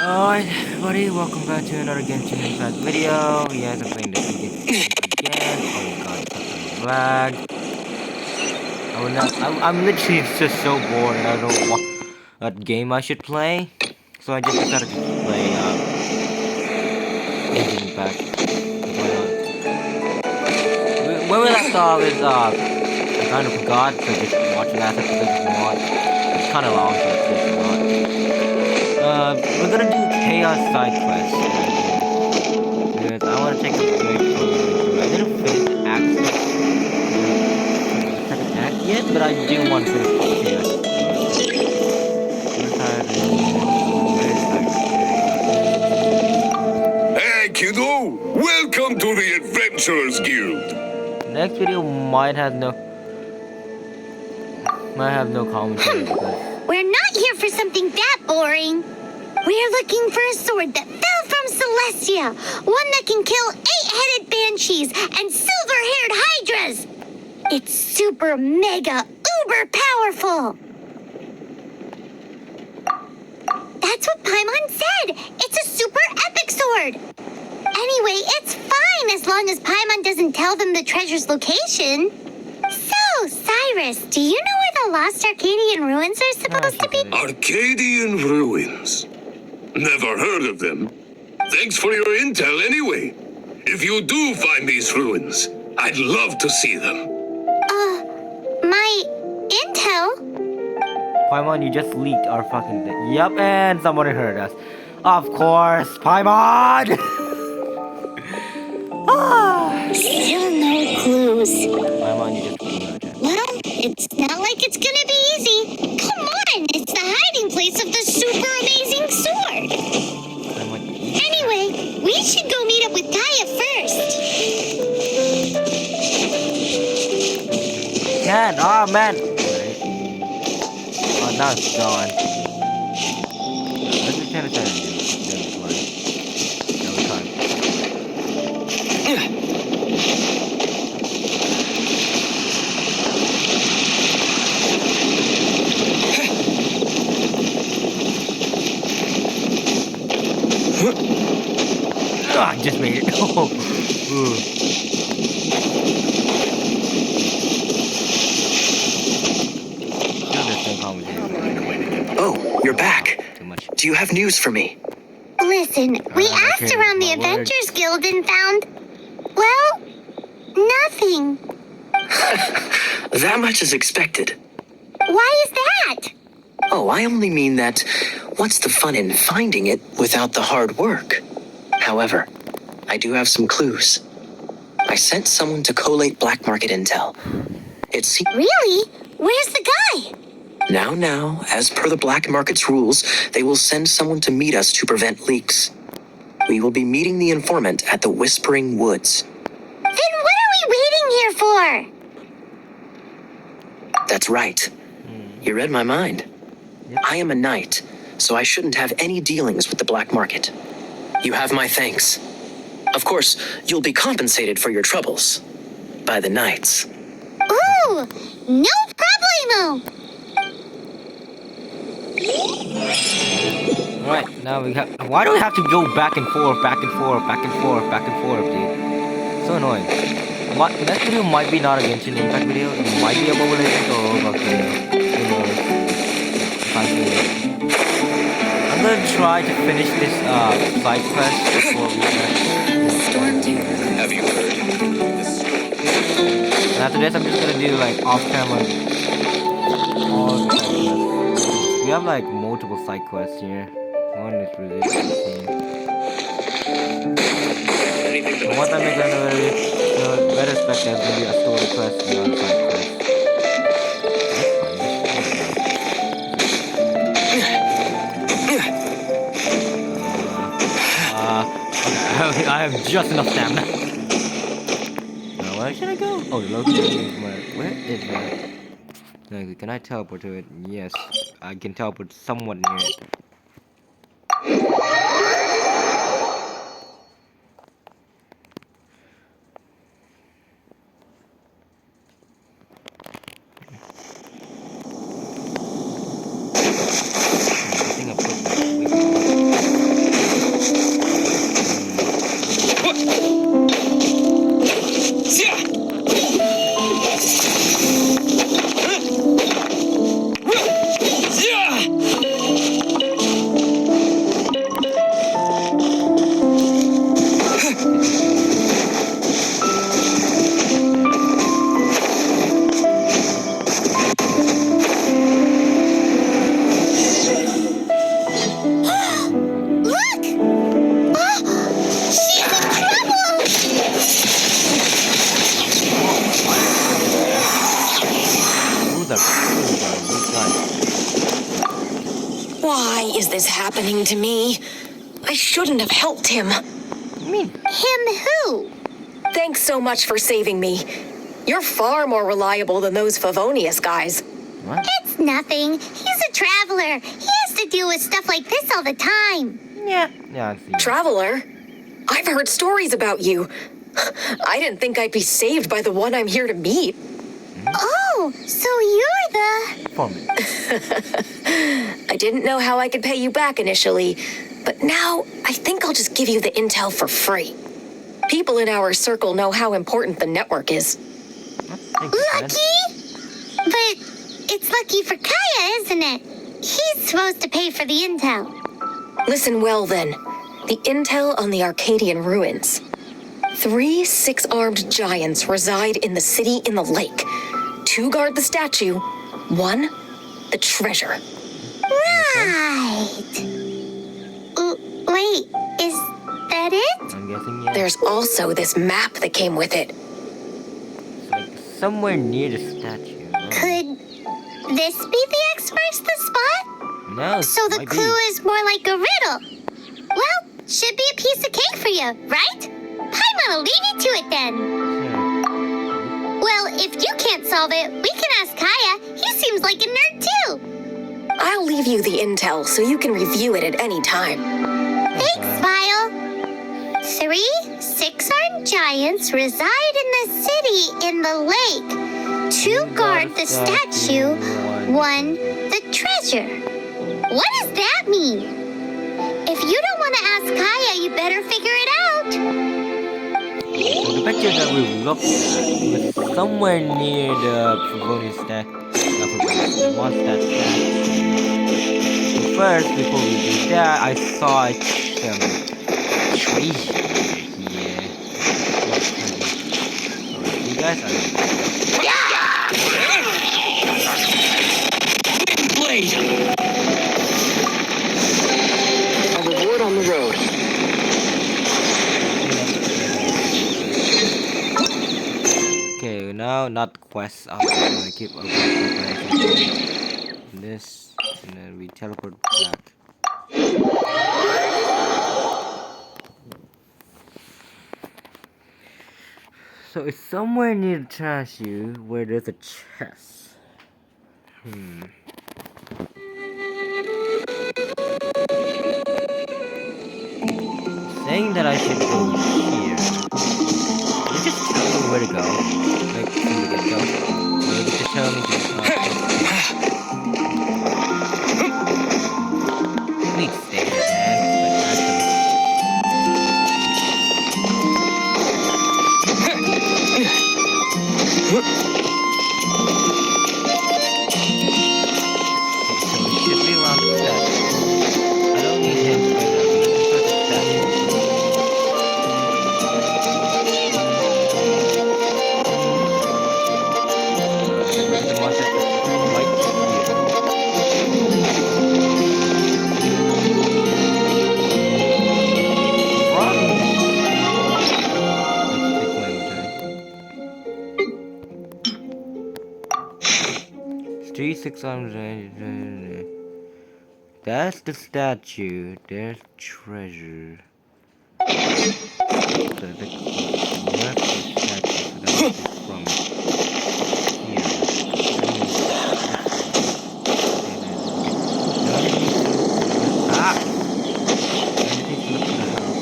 Alright, everybody, welcome back to another genshin impact video. Yes, I'm playing the game again. Oh god, it's lag. I'm literally just so bored and I don't know what game I should play. So I just decided to play genshin impact. Where we left off is I kind of forgot, so just watch the last episode if you want. It's kinda long, so it's just a lot. We're gonna do chaos side quest. Because I want to take a break from the I didn't finish the second act yet, but I do want to finish chaos. Hey kiddo, welcome to the Adventurers Guild. Next video might have no commentary because We're not here for something that boring. We're looking for a sword that fell from Celestia. One that can kill 8-headed banshees and silver-haired hydras. It's super mega uber powerful. That's what Paimon said. It's a super epic sword. Anyway, it's fine as long as Paimon doesn't tell them the treasure's location. So, Cyrus, do you know where the lost Arcadian ruins are supposed to be? Arcadian ruins. Never heard of them. Thanks for your intel anyway. If you do find these ruins, I'd love to see them. My intel? Paimon, you just leaked our fucking thing. Yup, and somebody heard us. Of course, Paimon! Still no clues. Paimon, you just leaked our Well, it's not like it's gonna be easy. Come on, it's the hiding place of the super amazing sword. Anyway, we should go meet up with Kaya first. Man. Oh, now it's gone. Let's just try to do this one. I just made it. Oh, you're back. Too much. Do you have news for me? Listen, we asked around the Adventures Guild and found, well, nothing. That much is expected. Why is that? Oh, I only mean that what's the fun in finding it without the hard work? However, I do have some clues. I sent someone to collate black market intel. It seems... Really? Where's the guy? Now, as per the black market's rules, they will send someone to meet us to prevent leaks. We will be meeting the informant at the Whispering Woods. Then what are we waiting here for? That's right. You read my mind. Yep. I am a knight, so I shouldn't have any dealings with the black market. You have my thanks. Of course, you'll be compensated for your troubles. By the knights. Ooh, no problemo. Alright, now we have. Why do we have to go back and forth, dude? So annoying. Next video might be not a Genshin Impact video. It might be a Mobile Legends or Roblox video. Who knows? If I'm feeling it. I'm gonna try to finish this side quest before we Have you heard? And after this, I'm just gonna do like off camera. All side quests. We have like multiple side quests here. One is really what I'm gonna better expect there's gonna be a story quest and not a side quest. I have just enough stamina. Now where should I go? Oh, the location is where is that? Can I teleport to it? Yes, I can teleport somewhat near it. I think I put that. is happening to me? I shouldn't have helped him. Him who? Thanks so much for saving me. You're far more reliable than those Favonius guys. What? It's nothing. He's a traveler. He has to deal with stuff like this all the time. Yeah, I see. Traveler? I've heard stories about you. I didn't think I'd be saved by the one I'm here to meet. Oh, so you're the... Performance. I didn't know how I could pay you back initially, but now I think I'll just give you the intel for free. People in our circle know how important the network is. Thank you, Fred. Lucky? But it's lucky for Kaya, isn't it? He's supposed to pay for the intel. Listen well then. The intel on the Arcadian ruins. 3 6-armed giants reside in the city in the lake. 2 guard the statue. 1, the treasure. Right. Wait, is that it? I'm guessing, yeah. There's also this map that came with it. It's like somewhere near the statue. Oh. Could this be the X marks the spot? No, So the might clue be. is more like a riddle. Well, should be a piece of cake for you, right? Paimon will leave you to it then. Hmm. Well, if you can't solve it, we can ask Kaya. He seems like a nerd too. I'll leave you the intel so you can review it at any time. Thanks, Vile. 3 6-armed giants reside in the city in the lake. 2 guard the statue, 1 the treasure. What does that mean? If you don't want to ask Kaya, you better figure it out. So the picture that we looked at was somewhere near the Favonius the monster statue. So first, before we did that, I saw some treasure here. So you guys are... Blade! A reward on the road. Okay, now not quests. I'm gonna keep up preparation. This, and then we teleport back. So it's somewhere near the statue where there's a chest. Saying that I should go here. Can you just tell me where to go? Like from the get-go? Maybe just tell me to Wait, stay there, Okay, so it should be around the statue. I don't need him right now. We can start the statue. The monster right here. 3 6 arms. That's the statue. There's treasure. So the left is statue. So that is from here. Ah! I need to look for the house.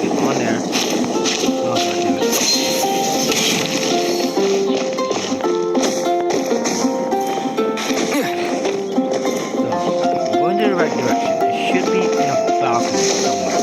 Get on there. Oh, God damn it. So, we're going in the right direction. It should be in a balcony somewhere.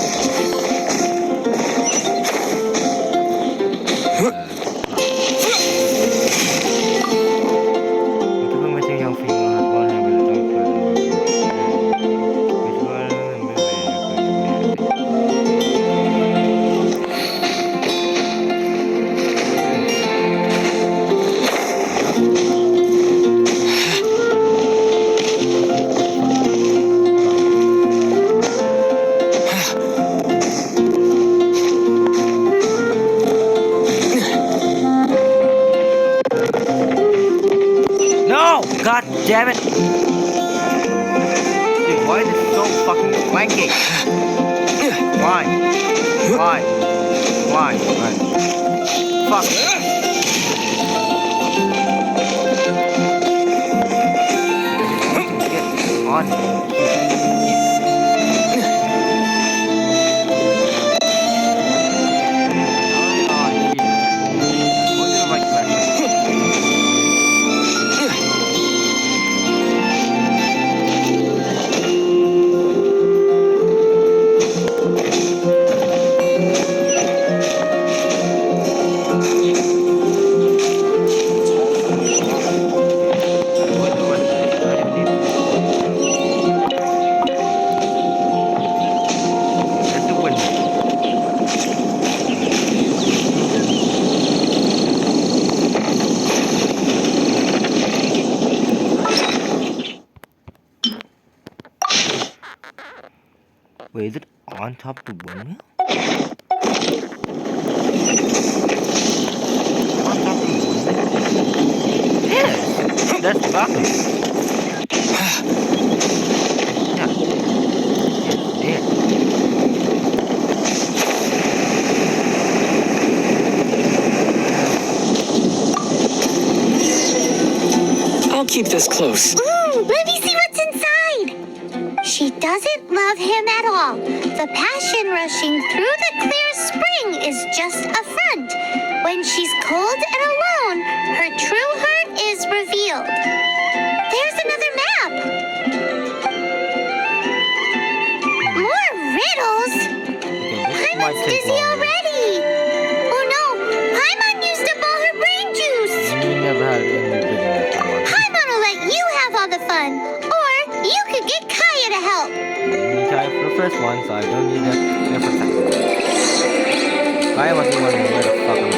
damn it! Dude, why is it so fucking clanky? Why? Why? Why? Why? Fuck. Get on. Wait, is it on top of the windmill? On top of the windmill? Yes! That's the balcony. Yeah. Yes, I'll keep this close. Ooh, let me see what's inside. She doesn't love him at all. The passion rushing through the clear spring is just a front. When she's cold and alone, her true heart is revealed. There's another map. More riddles? Paimon's dizzy already. Oh no, Paimon used up all her brain juice. You never had any video. Paimon will let you have all the fun. Or you could get Kaya to help. You try for the first one, so I don't need to go for the second one. I wasn't wondering where the fuck I'm at.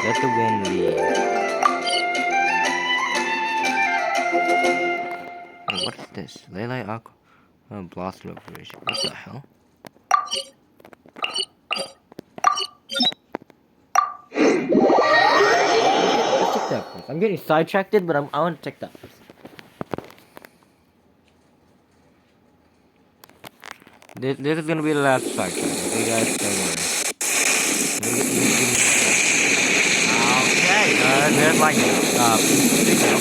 Let the wind lead. Oh, what is this? Lele Aqua Blossom Operation. What the hell? Let's check that first. I'm getting sidetracked, but I want to check that first. This is gonna be the last sidetrack. Okay, guys, don't worry. Okay, there's like signal.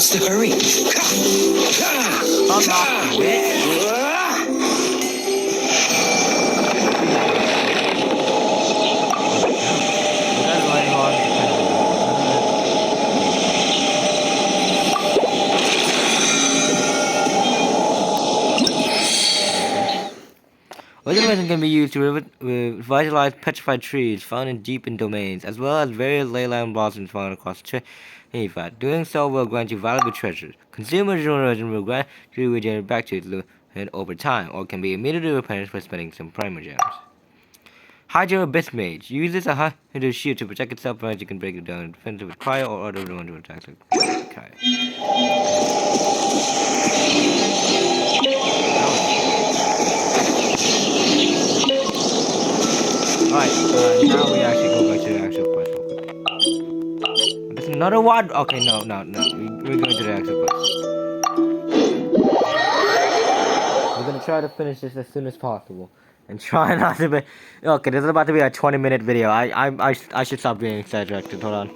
What's the hurry? Unlock the witch. Legend can be used to revitalize petrified trees found in deep in domains, as well as various leyland blossoms found across Hayfat. Doing so will grant you valuable treasures. Consumer regeneration will grant you regenerate back to its land over time, or can be immediately replenished by spending some primer gems. Hydro Abyss Mage uses a Hydro shield to protect itself as you can break it down. Defensive with cryo or other one to attack. Okay. Alright, now we actually go back to the actual quest real quick. There's another one? Okay, no. We're going to the actual quest. We're gonna try to finish this as soon as possible. And try not to be... Okay, this is about to be a 20-minute video. I should stop being exaggerated. Hold on.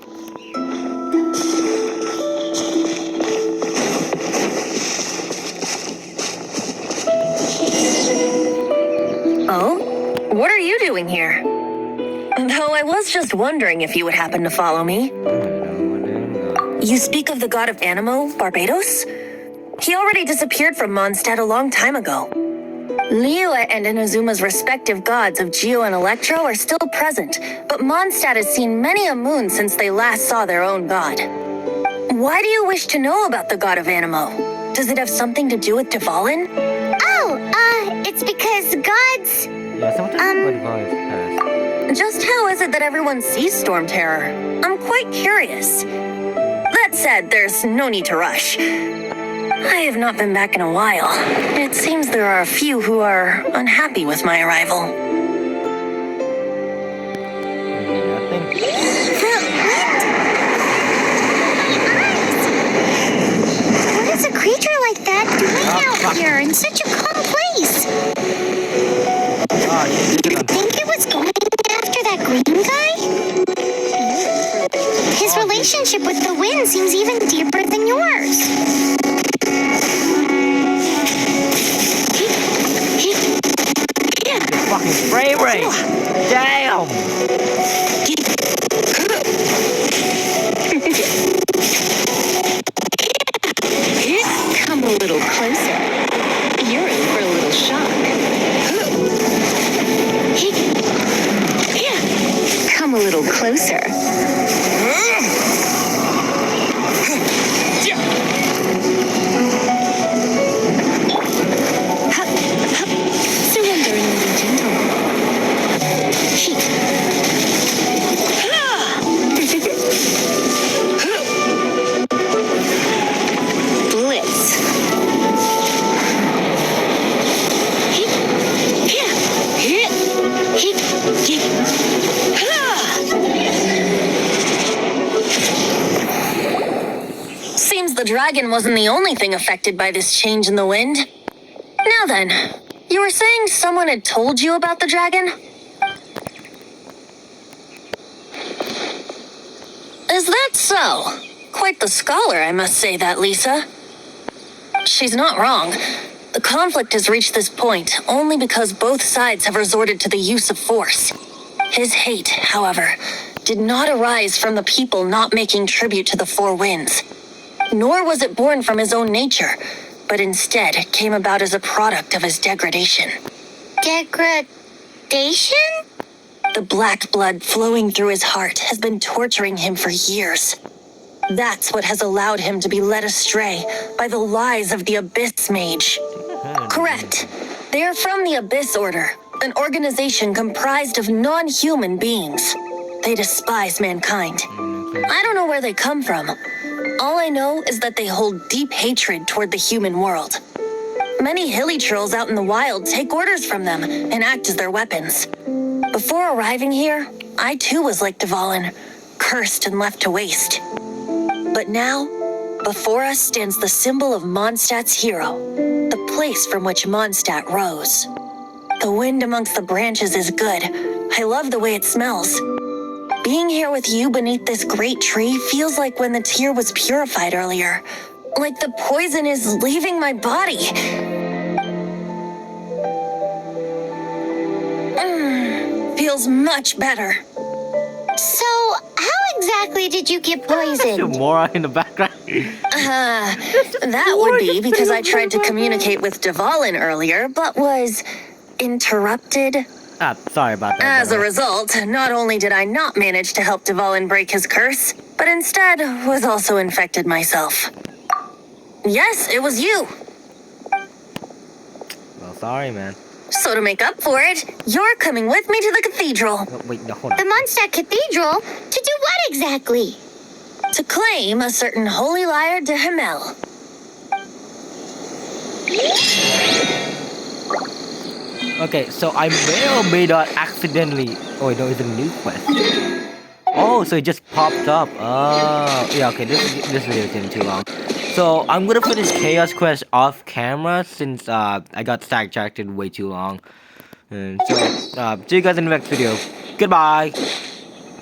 Oh? What are you doing here? Though I was just wondering if you would happen to follow me. You speak of the god of Animo, Barbados? He already disappeared from Mondstadt a long time ago. Liyue and Inazuma's respective gods of Geo and Electro are still present, but Mondstadt has seen many a moon since they last saw their own god. Why do you wish to know about the god of Animo? Does it have something to do with Dvalin? It's because gods... Yeah, sometimes Just how is it that everyone sees Storm Terror? I'm quite curious. That said, there's no need to rush. I have not been back in a while. It seems there are a few who are unhappy with my arrival. What is a creature like that doing out here in such a calm place? You think it was going after that green guy? His relationship with the wind seems even deeper than yours. fucking frame rate! Damn! Come a little closer. You're in for a little shock. Come a little closer. Surrender and be gentle. Blitz. Seems the dragon wasn't the only thing affected by this change in the wind. Now then, you were saying someone had told you about the dragon? Is that so? Quite the scholar, I must say that, Lisa. She's not wrong. The conflict has reached this point only because both sides have resorted to the use of force. His hate, however, did not arise from the people not making tribute to the Four Winds. Nor was it born from his own nature, but instead came about as a product of his degradation. Degradation? The black blood flowing through his heart has been torturing him for years. That's what has allowed him to be led astray by the lies of the Abyss Mage. Correct. They are from the Abyss Order, an organization comprised of non-human beings. They despise mankind. I don't know where they come from. All I know is that they hold deep hatred toward the human world. Many hilly trolls out in the wild take orders from them and act as their weapons. Before arriving here, I too was like Dvalin, cursed and left to waste. But now, before us stands the symbol of Mondstadt's hero, the place from which Mondstadt rose. The wind amongst the branches is good. I love the way it smells. Being here with you beneath this great tree feels like when the tear was purified earlier, Like the poison is leaving my body. Feels much better. So, how exactly did you get poisoned? Mora in the background. That would be because I tried to communicate with Devalin earlier, but was interrupted. Sorry about that. As a result, not only did I not manage to help Devalin break his curse, but instead was also infected myself. Yes, it was you. Well, sorry, man. So to make up for it, you're coming with me to the cathedral. Oh, wait, no, hold on. The Mondstadt Cathedral? To do what exactly? To claim a certain holy lyre de Himmel. Okay, so I may or may not accidentally... Oh, wait, no, it's a new quest. Oh, so it just popped up. Oh, yeah, okay, this video is getting too long. So, I'm gonna finish Chaos Quest off camera since I got sidetracked way too long. And so, see you guys in the next video. Goodbye!